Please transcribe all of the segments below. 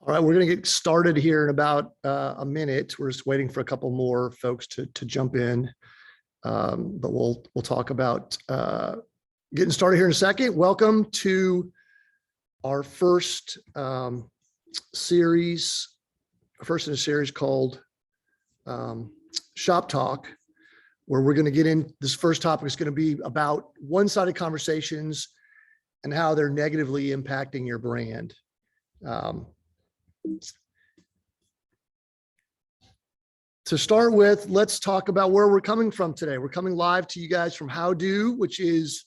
All right, we're going to get started here in about a minute. We're just waiting for a couple more folks to jump in, but we'll talk about getting started here in a second. Welcome to our first series, first in a series called Shop Talk, where we're going to get in. This first topic is going to be about one-sided conversations and how they're negatively impacting your brand. To start with, let's talk about where we're coming from today. We're coming live to you guys from How Do, which is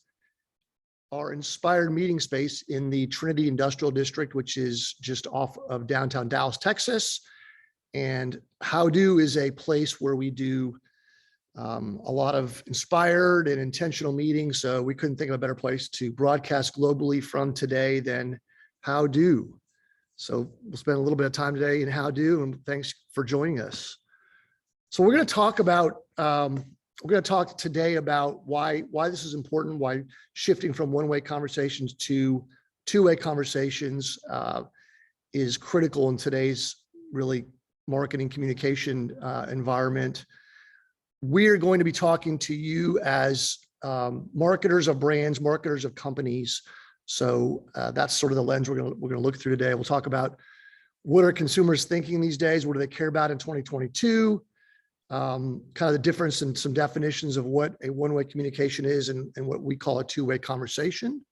our inspired meeting space in the Trinity Industrial District, which is just off of downtown Dallas, Texas. And How Do is a place where we do a lot of inspired and intentional meetings. So we couldn't think of a better place to broadcast globally from today than How Do. So we'll spend a little bit of time today in How Do, and thanks for joining us. So we're going to talk about, today about why this is important, why shifting from one-way conversations to two-way conversations is critical in today's really marketing communication environment. We're going to be talking to you as marketers of brands, marketers of companies. So that's sort of the lens we're going to look through today. We'll talk about what are consumers thinking these days, what do they care about in 2022, kind of the difference in some definitions of what a one-way communication is and what we call a two-way conversation.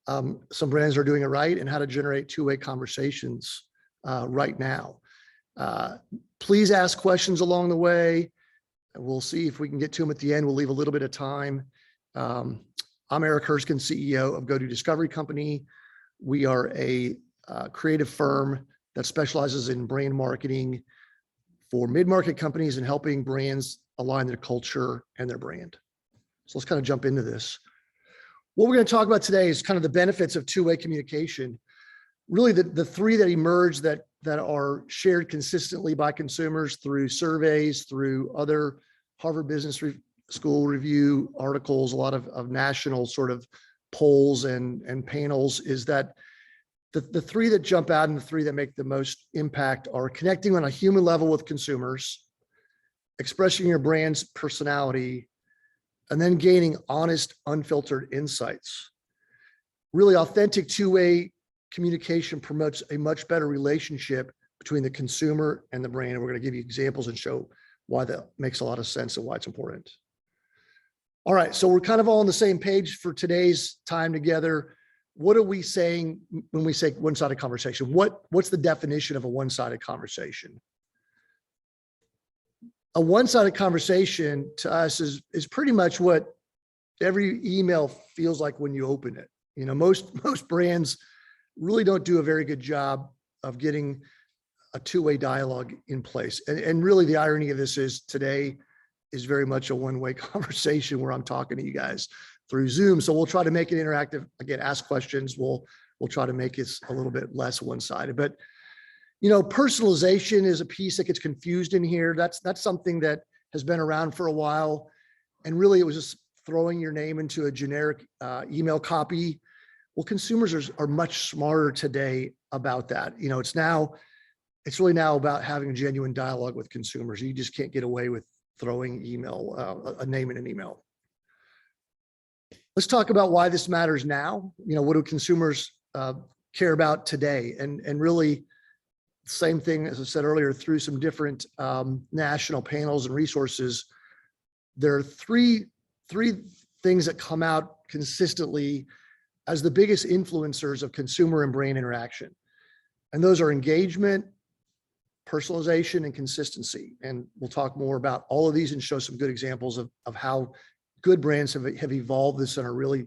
Some brands are doing it right, and how to generate two-way conversations right now. Please ask questions along the way. We'll see if we can get to them at the end. We'll leave a little bit of time. I'm Eric Herskin, CEO of GoDo Discovery Company. We are a creative firm that specializes in brand marketing for mid-market companies and helping brands align their culture and their brand. So let's kind of jump into this. What we're going to talk about today is kind of the benefits of two-way communication. Really the three that emerge that are shared consistently by consumers through surveys, through other Harvard Business School review articles, a lot of national sort of polls and panels, is that the three that jump out and the three that make the most impact are connecting on a human level with consumers, expressing your brand's personality, and then gaining honest, unfiltered insights. Really authentic two-way communication promotes a much better relationship between the consumer and the brand. And we're going to give you examples and show why that makes a lot of sense and why it's important. All right, so we're kind of all on the same page for today's time together. What are we saying when we say one-sided conversation? What's the definition of a one-sided conversation? A one-sided conversation to us is pretty much what every email feels like when you open it. You know, most brands really don't do a very good job of getting a two-way dialogue in place. And really the irony of this is today is very much a one-way conversation where I'm talking to you guys through Zoom. So we'll try to make it interactive. Again, ask questions. We'll try to make it a little bit less one-sided. But you know, personalization is a piece that gets confused in here. That's something that has been around for a while. And really it was just throwing your name into a generic email copy. Well, consumers are much smarter today about that. You know, it's really now about having a genuine dialogue with consumers. You just can't get away with throwing a name in an email. Let's talk about why this matters now. You know, what do consumers care about today? And really, same thing as I said earlier, through some different national panels and resources, there are three things that come out consistently as the biggest influencers of consumer and brand interaction. And those are engagement, personalization, and consistency. And we'll talk more about all of these and show some good examples of how good brands have evolved this and are really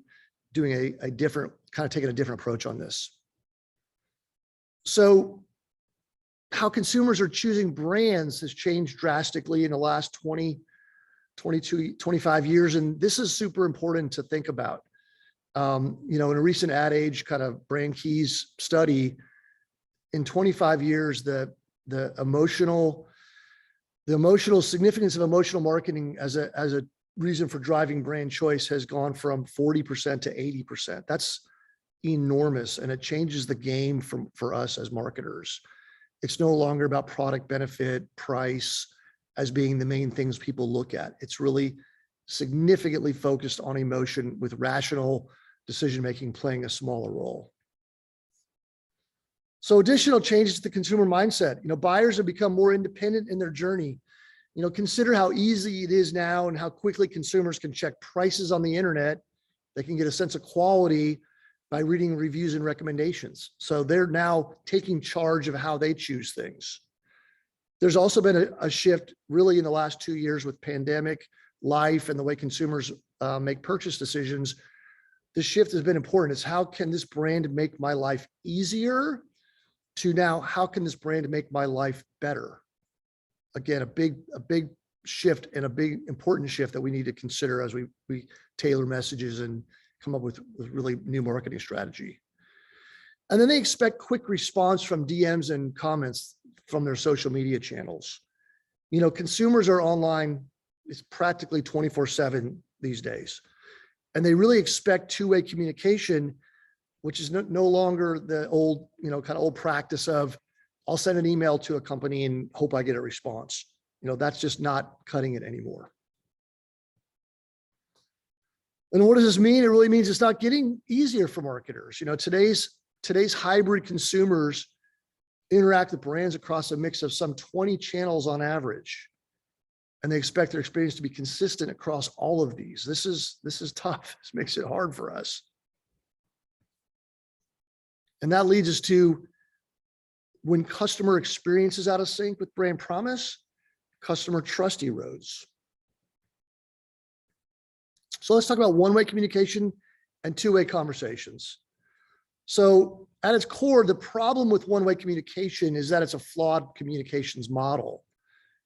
doing a different, kind of taking a different approach on this. So how consumers are choosing brands has changed drastically in the last 20, 22, 25 years. And this is super important to think about. You know, in a recent Ad Age kind of Brand Keys study, in 25 years, the emotional significance of emotional marketing as a reason for driving brand choice has gone from 40% to 80%. That's enormous, and it changes the game for us as marketers. It's no longer about product benefit, price as being the main things people look at. It's really significantly focused on emotion, with rational decision-making playing a smaller role. So additional changes to the consumer mindset. Buyers have become more independent in their journey. Consider how easy it is now and how quickly consumers can check prices on the internet. They can get a sense of quality by reading reviews and recommendations. So they're now taking charge of how they choose things. There's also been a shift really in the last 2 years with pandemic life and the way consumers make purchase decisions. The shift has been important. It's how can this brand make my life easier, to now how can this brand make my life better? Again, a big shift, and a big important shift that we need to consider as we tailor messages and come up with really new marketing strategy. And then they expect quick response from DMs and comments from their social media channels. Consumers are online, it's practically 24/7 these days. And they really expect two-way communication, which is no longer the old, kind of old practice of, I'll send an email to a company and hope I get a response. That's just not cutting it anymore. And what does this mean? It really means it's not getting easier for marketers. Today's hybrid consumers interact with brands across a mix of some 20 channels on average. And they expect their experience to be consistent across all of these. This is tough. This makes it hard for us. And that leads us to, when customer experience is out of sync with brand promise, customer trust erodes. So let's talk about one-way communication and two-way conversations. So at its core, the problem with one-way communication is that it's a flawed communications model.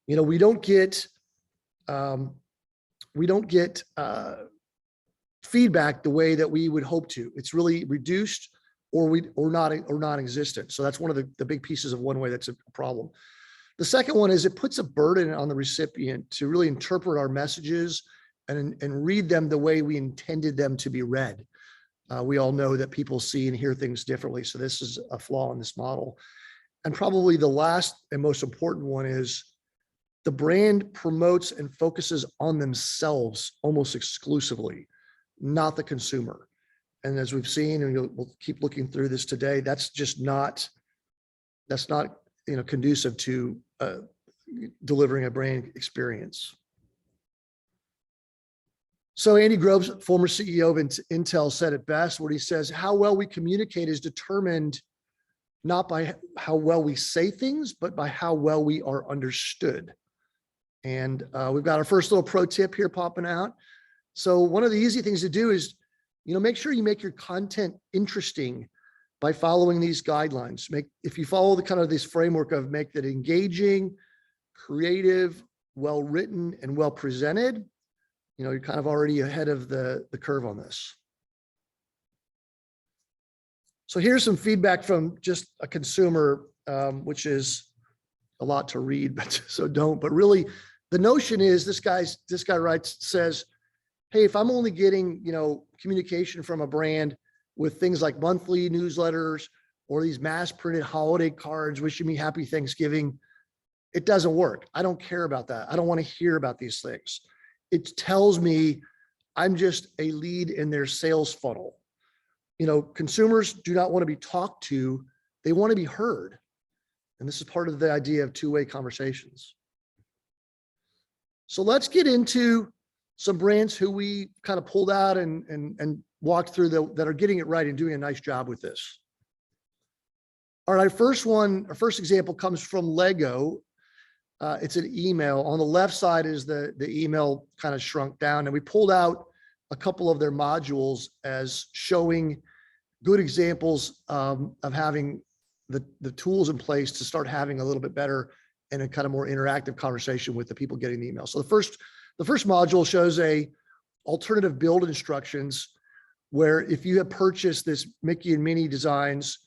We don't get feedback the way that we would hope to. It's really reduced or non-existent. So that's one of the big pieces of one-way that's a problem. The second one is it puts a burden on the recipient to really interpret our messages and read them the way we intended them to be read. We all know that people see and hear things differently. So this is a flaw in this model. And probably the last and most important one is the brand promotes and focuses on themselves almost exclusively, not the consumer. And as we've seen, and we'll keep looking through this today, that's not conducive to delivering a brand experience. So Andy Groves, former CEO of Intel, said it best, where he says, how well we communicate is determined not by how well we say things, but by how well we are understood. And we've got our first little pro tip here popping out. So one of the easy things to do is, make sure you make your content interesting by following these guidelines. If you follow the kind of this framework of make that engaging, creative, well-written, and well-presented, you're kind of already ahead of the curve on this. So here's some feedback from just a consumer, which is a lot to read, but so don't. But really, the notion is this guy says, hey, if I'm only getting, communication from a brand with things like monthly newsletters or these mass printed holiday cards wishing me happy Thanksgiving, it doesn't work. I don't care about that. I don't want to hear about these things. It tells me I'm just a lead in their sales funnel. Consumers do not want to be talked to. They want to be heard. And this is part of the idea of two-way conversations. So let's get into some brands who we kind of pulled out and walked through that are getting it right and doing a nice job with this. All right, our first example comes from Lego. It's an email. On the left side is the email kind of shrunk down, and we pulled out a couple of their modules as showing good examples of having the tools in place to start having a little bit better and a kind of more interactive conversation with the people getting the email. So the first module shows a alternative build instructions, where if you have purchased this Mickey and Minnie designs,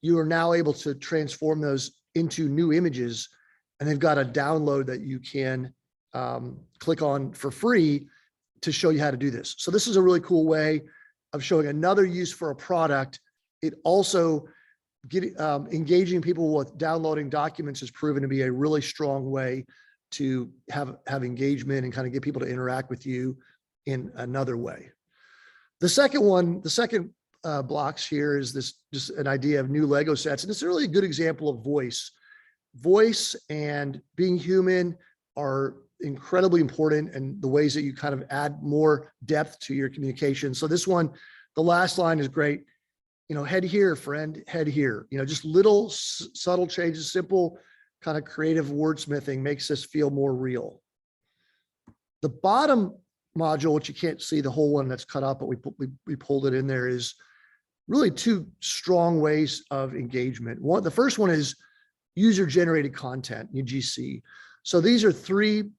you are now able to transform those into new images, and they've got a download that you can click on for free to show you how to do this. So this is a really cool way of showing another use for a product. It also engaging people with downloading documents has proven to be a really strong way to have engagement and kind of get people to interact with you in another way. The second blocks here is this, just an idea of new Lego sets. And it's a really good example of voice. Voice and being human are incredibly important, and the ways that you kind of add more depth to your communication. So this one, the last line is great. Head here, friend, head here. Just little subtle changes, simple kind of creative wordsmithing makes this feel more real. The bottom module, which you can't see the whole one that's cut up, but we pulled it in there, is really two strong ways of engagement. The first one is user-generated content, UGC. So these are three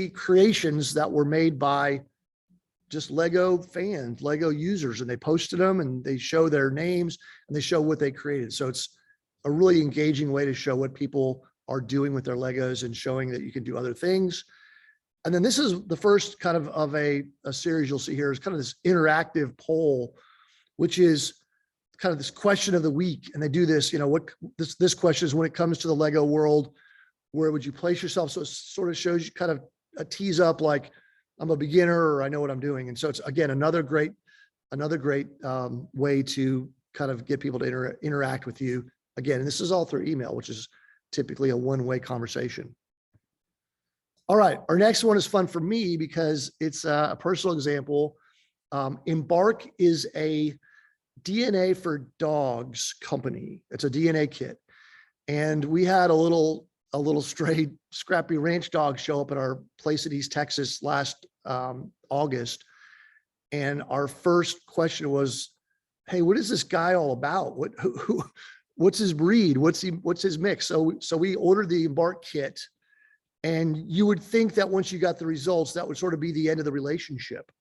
creations that were made by just Lego fans, Lego users, and they posted them and they show their names and they show what they created. So it's a really engaging way to show what people are doing with their Legos and showing that you can do other things. And then this is the first kind of a series you'll see here is kind of this interactive poll, which is kind of this question of the week. And they do this, this question is, when it comes to the Lego world, where would you place yourself? So it sort of shows you kind of a tease up, like, I'm a beginner or I know what I'm doing. And so it's, again, another great way to kind of get people to interact with you. Again, and this is all through email, which is typically a one-way conversation. All right, our next one is fun for me because it's a personal example. Embark is a DNA for dogs company. It's a DNA kit. And we had a little stray scrappy ranch dog show up at our place in East Texas last August. And our first question was, hey, what is this guy all about? What's his breed? What's his mix? So we ordered the Embark kit, and you would think that once you got the results, that would sort of be the end of the relationship.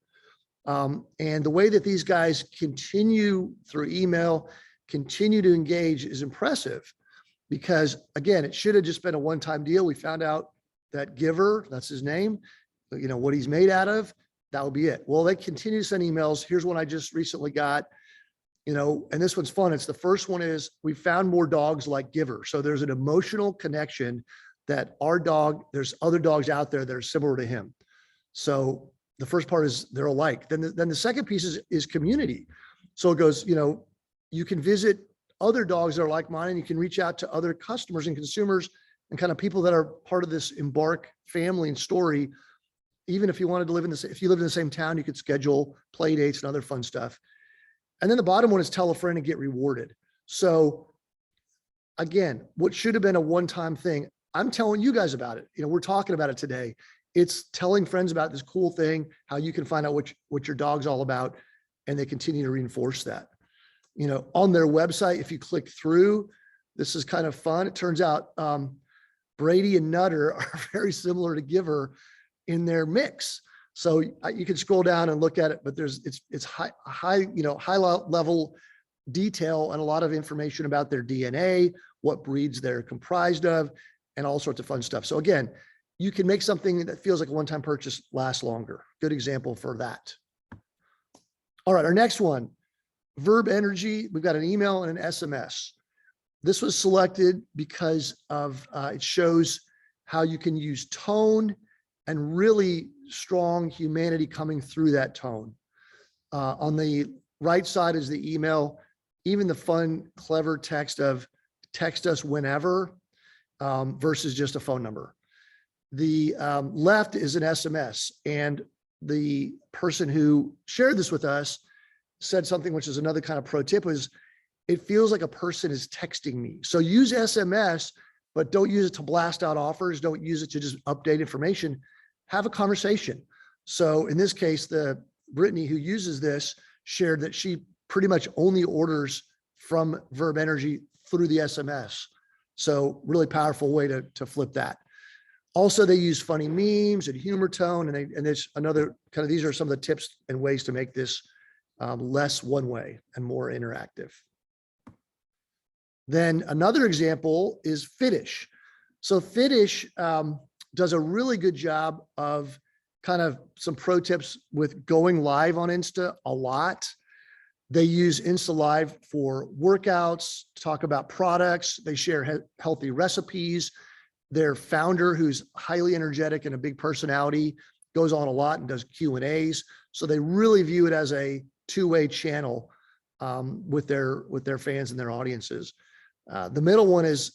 And the way that these guys continue through email, continue to engage is impressive, because again, it should have just been a one-time deal. We found out that Giver, that's his name, what he's made out of, that would be it. Well, they continue to send emails. Here's one I just recently got, and this one's fun. It's the first one is, we found more dogs like Giver. So there's an emotional connection that our dog, there's other dogs out there that are similar to him. So the first part is they're alike. Then the second piece is community. So it goes, you can visit other dogs that are like mine, and you can reach out to other customers and consumers and kind of people that are part of this Embark family and story. Even if you wanted to live if you lived in the same town, you could schedule play dates and other fun stuff. And then the bottom one is tell a friend and get rewarded. So again, what should have been a one-time thing, I'm telling you guys about it. We're talking about it today. It's telling friends about this cool thing, how you can find out what your dog's all about, and they continue to reinforce that. On their website, if you click through, this is kind of fun. It turns out Brady and Nutter are very similar to Giver in their mix. So you can scroll down and look at it, but it's high level detail and a lot of information about their DNA, what breeds they're comprised of, and all sorts of fun stuff. So again, you can make something that feels like a one-time purchase last longer. Good example for that. All right, our next one, Verb Energy. We've got an email and an SMS. This was selected because of it shows how you can use tone and really strong humanity coming through that tone. On the right side is the email, even the fun, clever text of text us whenever versus just a phone number. The left is an SMS, and the person who shared this with us said something, which is another kind of pro tip, was it feels like a person is texting me. So use SMS, but don't use it to blast out offers. Don't use it to just update information. Have a conversation. So in this case, Brittany, who uses this, shared that she pretty much only orders from Verb Energy through the SMS. So really powerful way to flip that. Also, they use funny memes and humor tone, and there's another kind of, these are some of the tips and ways to make this less one way and more interactive. Then another example is Fitish. So Fitish does a really good job of kind of some pro tips with going live on Insta a lot. They use Insta Live for workouts, talk about products. They share healthy recipes. Their founder, who's highly energetic and a big personality, goes on a lot and does Q&As. So they really view it as a two-way channel with their fans and their audiences. The middle one is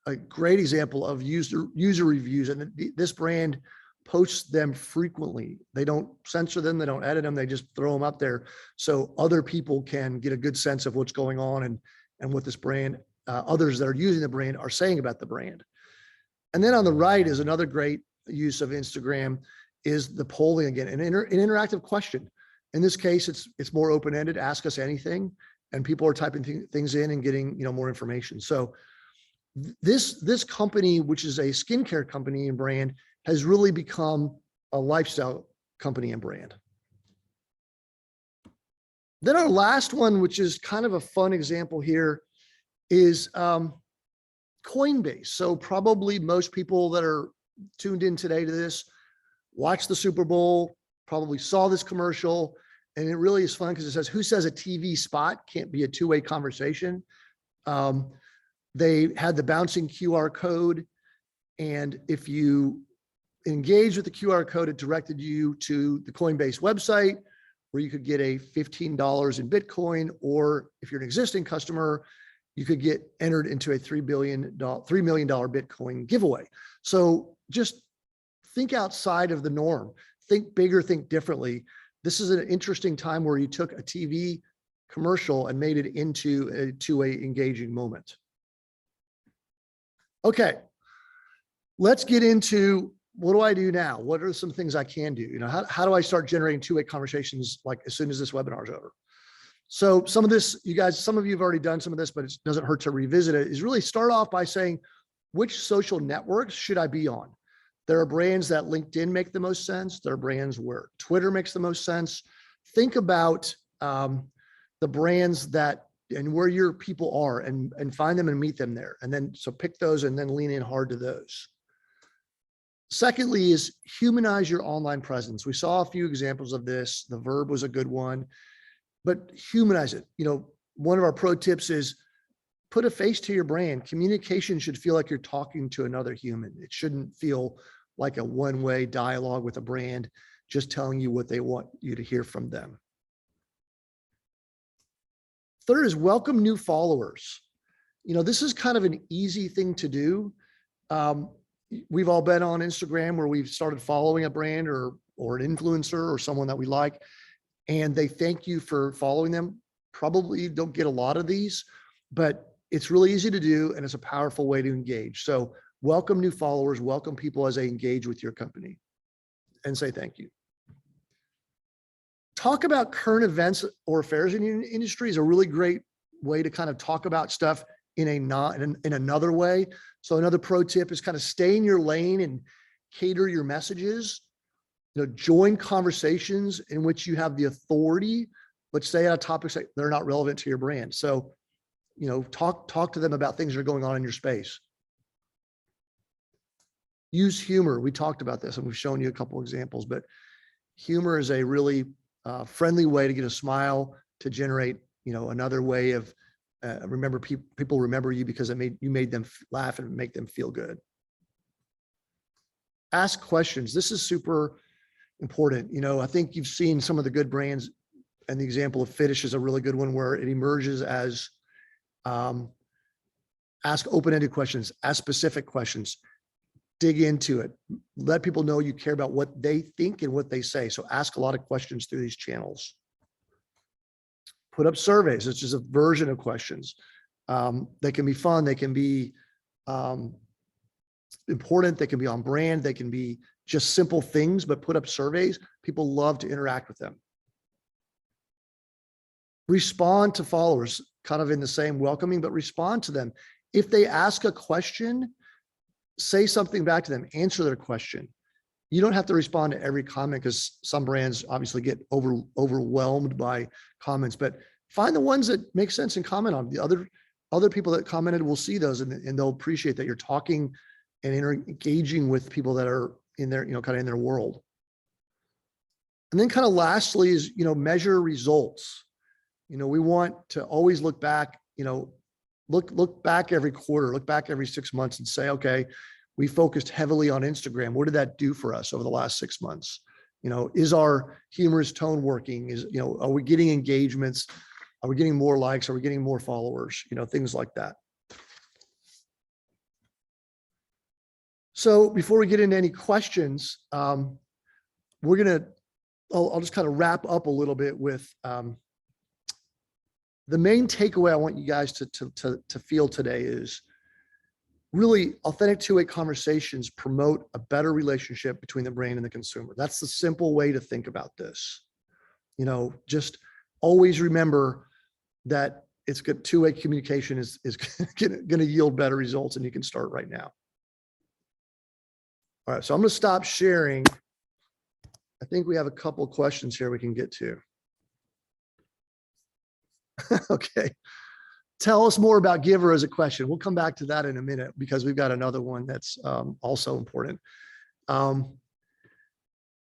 a great example of user reviews, and this brand posts them frequently. They don't censor them, they don't edit them, they just throw them up there so other people can get a good sense of what's going on and what this brand, others that are using the brand are saying about the brand. And then on the right is another great use of Instagram is the polling again, an interactive question. In this case, it's more open-ended, ask us anything, and people are typing things in and getting more information. So this company, which is a skincare company and brand, has really become a lifestyle company and brand. Then our last one, which is kind of a fun example here, is Coinbase. So probably most people that are tuned in today to this watched the Super Bowl, probably saw this commercial, and it really is fun because it says, who says a TV spot can't be a two-way conversation? They had the bouncing QR code, and if you engage with the QR code, it directed you to the Coinbase website where you could get a $15 in Bitcoin, or if you're an existing customer, you could get entered into a $3 million Bitcoin giveaway. So just think outside of the norm, think bigger, think differently. This is an interesting time where you took a TV commercial and made it into a two-way engaging moment. Okay, let's get into what do I do now? What are some things I can do? How do I start generating two-way conversations like as soon as this webinar is over? So some of this, some of you have already done some of this, but it doesn't hurt to revisit it, is really start off by saying, which social networks should I be on? There are brands that LinkedIn make the most sense. There are brands where Twitter makes the most sense. Think about the brands that and where your people are and find them and meet them there. And then, so pick those and then lean in hard to those. Secondly is humanize your online presence. We saw a few examples of this. The Verb was a good one, but humanize it. One of our pro tips is put a face to your brand. Communication should feel like you're talking to another human. It shouldn't feel like a one-way dialogue with a brand, just telling you what they want you to hear from them. Third is welcome new followers. This is kind of an easy thing to do. We've all been on Instagram where we've started following a brand or an influencer or someone that we like, and they thank you for following them. Probably don't get a lot of these, but it's really easy to do, and it's a powerful way to engage. So welcome new followers, welcome people as they engage with your company, and say thank you. Talk about current events or affairs in your industry is a really great way to kind of talk about stuff in another way. So another pro tip is kind of stay in your lane and cater your messages. Join conversations in which you have the authority, but stay on topics that they're not relevant to your brand. So, talk to them about things that are going on in your space. Use humor. We talked about this and we've shown you a couple examples, but humor is a really friendly way to get a smile, to generate, another way of remember people remember you because you made them laugh and make them feel good. Ask questions. This is super important. I think you've seen some of the good brands, and the example of Fitish is a really good one where it emerges as ask open-ended questions, ask specific questions, dig into it, let people know you care about what they think and what they say. So ask a lot of questions through these channels. Put up surveys. It's just a version of questions. They can be fun. They can be important. They can be on brand. They can be just simple things, but put up surveys. People love to interact with them. Respond to followers, kind of in the same welcoming, but respond to them. If they ask a question, say something back to them, answer their question. You don't have to respond to every comment because some brands obviously get overwhelmed by comments, but find the ones that make sense and comment on. The other people that commented will see those and they'll appreciate that you're talking and engaging with people that are in their, kind of in their world. And then kind of lastly is, measure results. We want to always look back, look back every quarter, look back every 6 months and say, okay, we focused heavily on Instagram. What did that do for us over the last 6 months? Is our humorous tone working? Are we getting engagements? Are we getting more likes? Are we getting more followers? Things like that. So before we get into any questions, I'll just kind of wrap up a little bit with the main takeaway I want you guys to feel today is really authentic two-way conversations promote a better relationship between the brand and the consumer. That's the simple way to think about this. Just always remember that it's good. Two-way communication is going to yield better results, and you can start right now. All right, so I'm going to stop sharing. I think we have a couple of questions here we can get to. Okay. Tell us more about Giver as a question. We'll come back to that in a minute because we've got another one that's also important.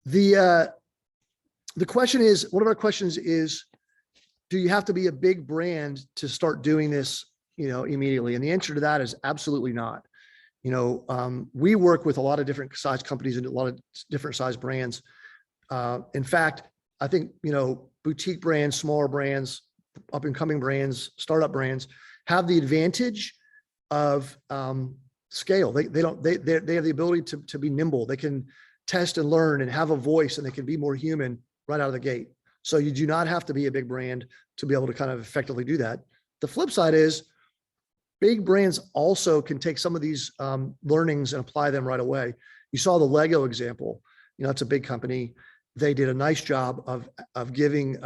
The question is, one of our questions is, do you have to be a big brand to start doing this, immediately? And the answer to that is absolutely not. We work with a lot of different size companies and a lot of different size brands. In fact, I think, boutique brands, smaller brands, up and coming brands, startup brands have the advantage of scale. They have the ability to be nimble. They can test and learn and have a voice, and they can be more human right out of the gate. So you do not have to be a big brand to be able to kind of effectively do that. The flip side is big brands also can take some of these learnings and apply them right away. You saw the Lego example. It's a big company. They did a nice job of giving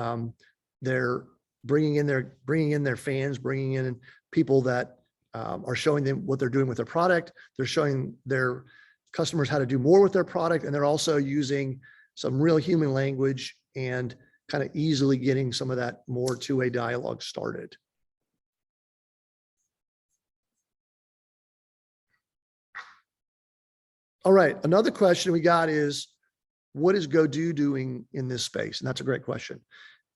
bringing in their fans, bringing in people that are showing them what they're doing with their product. They're showing their customers how to do more with their product, and they're also using some real human language and kind of easily getting some of that more two-way dialogue started. All right, another question we got is, what is GoDo doing in this space? And that's a great question.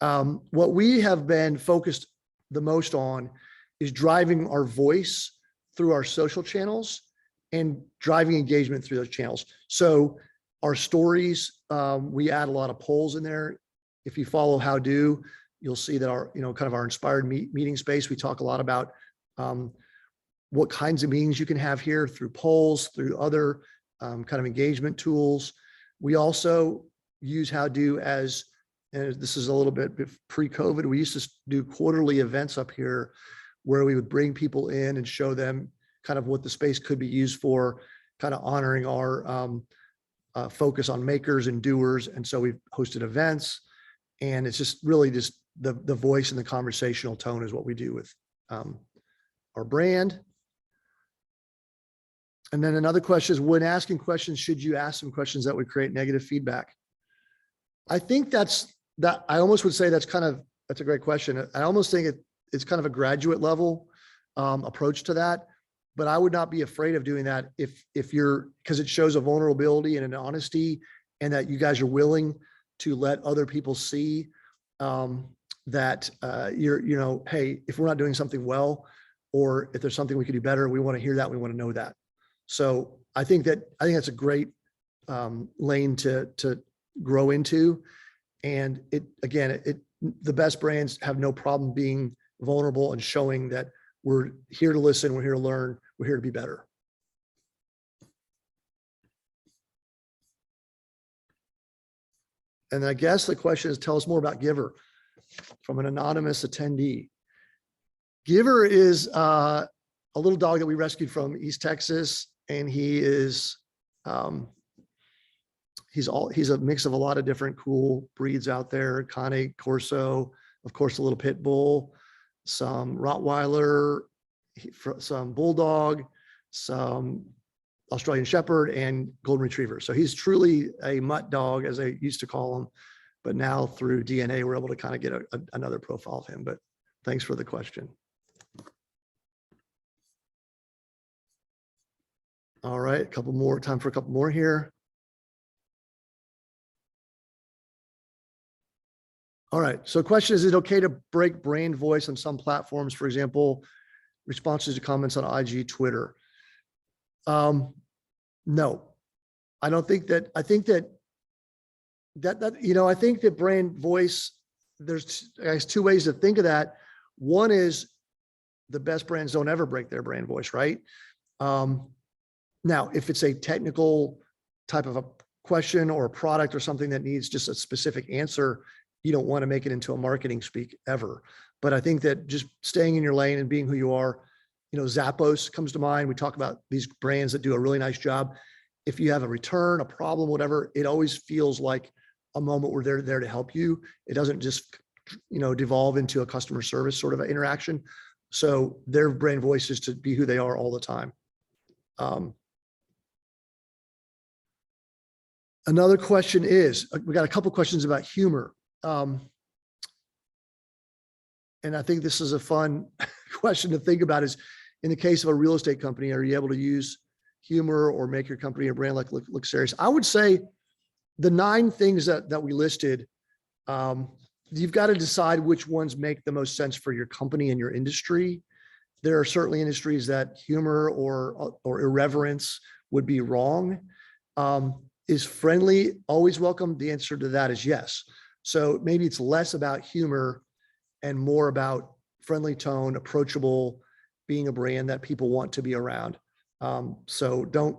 What we have been focused the most on is driving our voice through our social channels and driving engagement through those channels. So our stories, we add a lot of polls in there. If you follow How Do, you'll see that our, kind of our inspired meeting space, we talk a lot about what kinds of meetings you can have here through polls, through other kind of engagement tools. We also use How Do as, and this is a little bit pre-COVID, we used to do quarterly events up here where we would bring people in and show them kind of what the space could be used for, kind of honoring our focus on makers and doers. And so we've hosted events, and it's just really just the voice and the conversational tone is what we do with our brand. And then another question is, when asking questions, should you ask some questions that would create negative feedback? I think I almost would say that's a great question. I almost think it's kind of a graduate level approach to that, but I would not be afraid of doing that because it shows a vulnerability and an honesty, and that you guys are willing to let other people see that hey, if we're not doing something well, or if there's something we could do better, we want to hear that. We want to know that. So I think that's a great lane to grow into. And the best brands have no problem being vulnerable and showing that we're here to listen, we're here to learn, we're here to be better. And I guess the question is, tell us more about Giver, from an anonymous attendee. Giver is a little dog that we rescued from East Texas, and he is he's a mix of a lot of different cool breeds out there. Cane Corso, of course, a little pit bull, some Rottweiler, some Bulldog, some Australian Shepherd, and Golden Retriever. So he's truly a mutt dog, as I used to call him. But now through DNA, we're able to kind of get another profile of him. But thanks for the question. All right, time for a couple more here. All right. So question is it okay to break brand voice on some platforms? For example, responses to comments on IG, Twitter. No, I don't think that. I think that I think that brand voice, there's two ways to think of that. One is the best brands don't ever break their brand voice, right? Now, if it's a technical type of a question or a product or something that needs just a specific answer, you don't want to make it into a marketing speak ever. But I think that just staying in your lane and being who you are, Zappos comes to mind. We talk about these brands that do a really nice job. If you have a return, a problem, whatever, it always feels like a moment where they're there to help you. It doesn't just, devolve into a customer service sort of an interaction. So their brand voice is to be who they are all the time. Another question is, we got a couple questions about humor. And I think this is a fun question to think about is, in the case of a real estate company, are you able to use humor or make your company or brand look serious? I would say the 9 things that we listed, you've got to decide which ones make the most sense for your company and your industry. There are certainly industries that humor or irreverence would be wrong. Is friendly always welcome? The answer to that is yes. So maybe it's less about humor and more about friendly tone, approachable, being a brand that people want to be around. So don't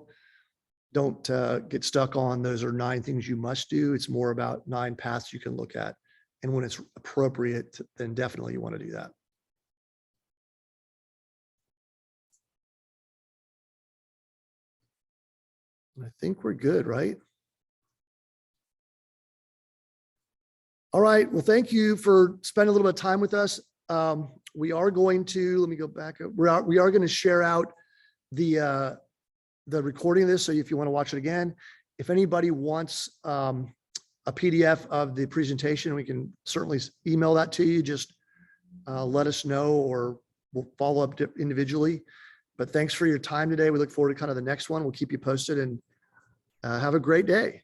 get stuck on those are 9 things you must do. It's more about 9 paths you can look at. And when it's appropriate, then definitely you want to do that. I think we're good, right? All right. Well, thank you for spending a little bit of time with us. We are going to, let me go back. We are going to share out the recording of this. So if you want to watch it again, if anybody wants a PDF of the presentation, we can certainly email that to you. Just let us know, or we'll follow up individually. But thanks for your time today. We look forward to kind of the next one. We'll keep you posted, and have a great day.